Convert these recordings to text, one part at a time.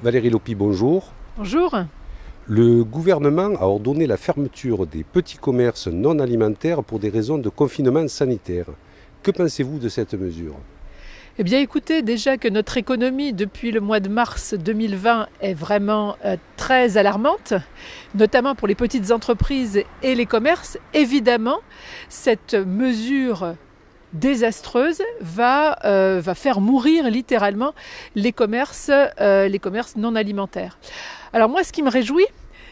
Valérie Lopi, bonjour. Bonjour. Le gouvernement a ordonné la fermeture des petits commerces non alimentaires pour des raisons de confinement sanitaire. Que pensez-vous de cette mesure? Eh bien écoutez, déjà que notre économie depuis le mois de mars 2020 est vraiment très alarmante, notamment pour les petites entreprises et les commerces, évidemment, cette mesure désastreuse va faire mourir littéralement les commerces non alimentaires. Alors moi, ce qui me réjouit,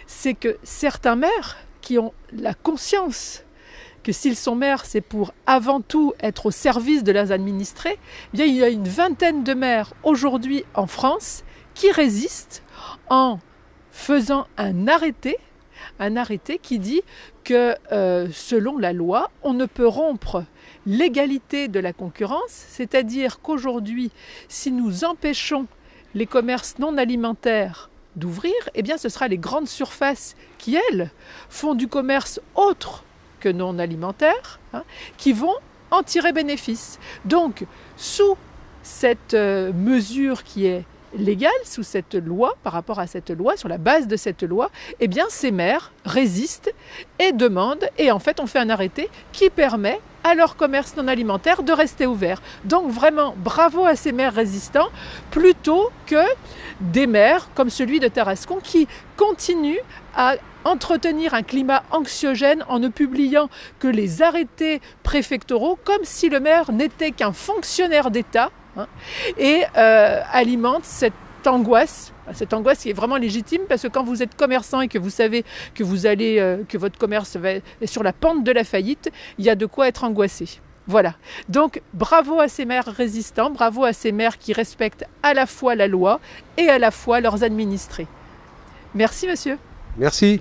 c'est que certains maires qui ont la conscience que s'ils sont maires, c'est pour avant tout être au service de leurs administrés, eh bien, il y a une vingtaine de maires aujourd'hui en France qui résistent en faisant un arrêté qui dit que selon la loi, on ne peut rompre l'égalité de la concurrence, c'est-à-dire qu'aujourd'hui, si nous empêchons les commerces non alimentaires d'ouvrir, eh bien ce sera les grandes surfaces qui, elles, font du commerce autre que non alimentaires, qui vont en tirer bénéfice. Donc, sous cette mesure qui est légale, sous cette loi, par rapport à cette loi, sur la base de cette loi, eh bien ces maires résistent et demandent, et en fait on fait un arrêté qui permet à leur commerce non alimentaire de rester ouvert. Donc vraiment, bravo à ces maires résistants, plutôt que des maires comme celui de Tarascon qui continuent à entretenir un climat anxiogène en ne publiant que les arrêtés préfectoraux comme si le maire n'était qu'un fonctionnaire d'État et alimente cette angoisse qui est vraiment légitime parce que quand vous êtes commerçant et que vous savez que que votre commerce est sur la pente de la faillite, il y a de quoi être angoissé. Voilà. Donc bravo à ces maires résistants, bravo à ces maires qui respectent à la fois la loi et à la fois leurs administrés. Merci monsieur. Merci.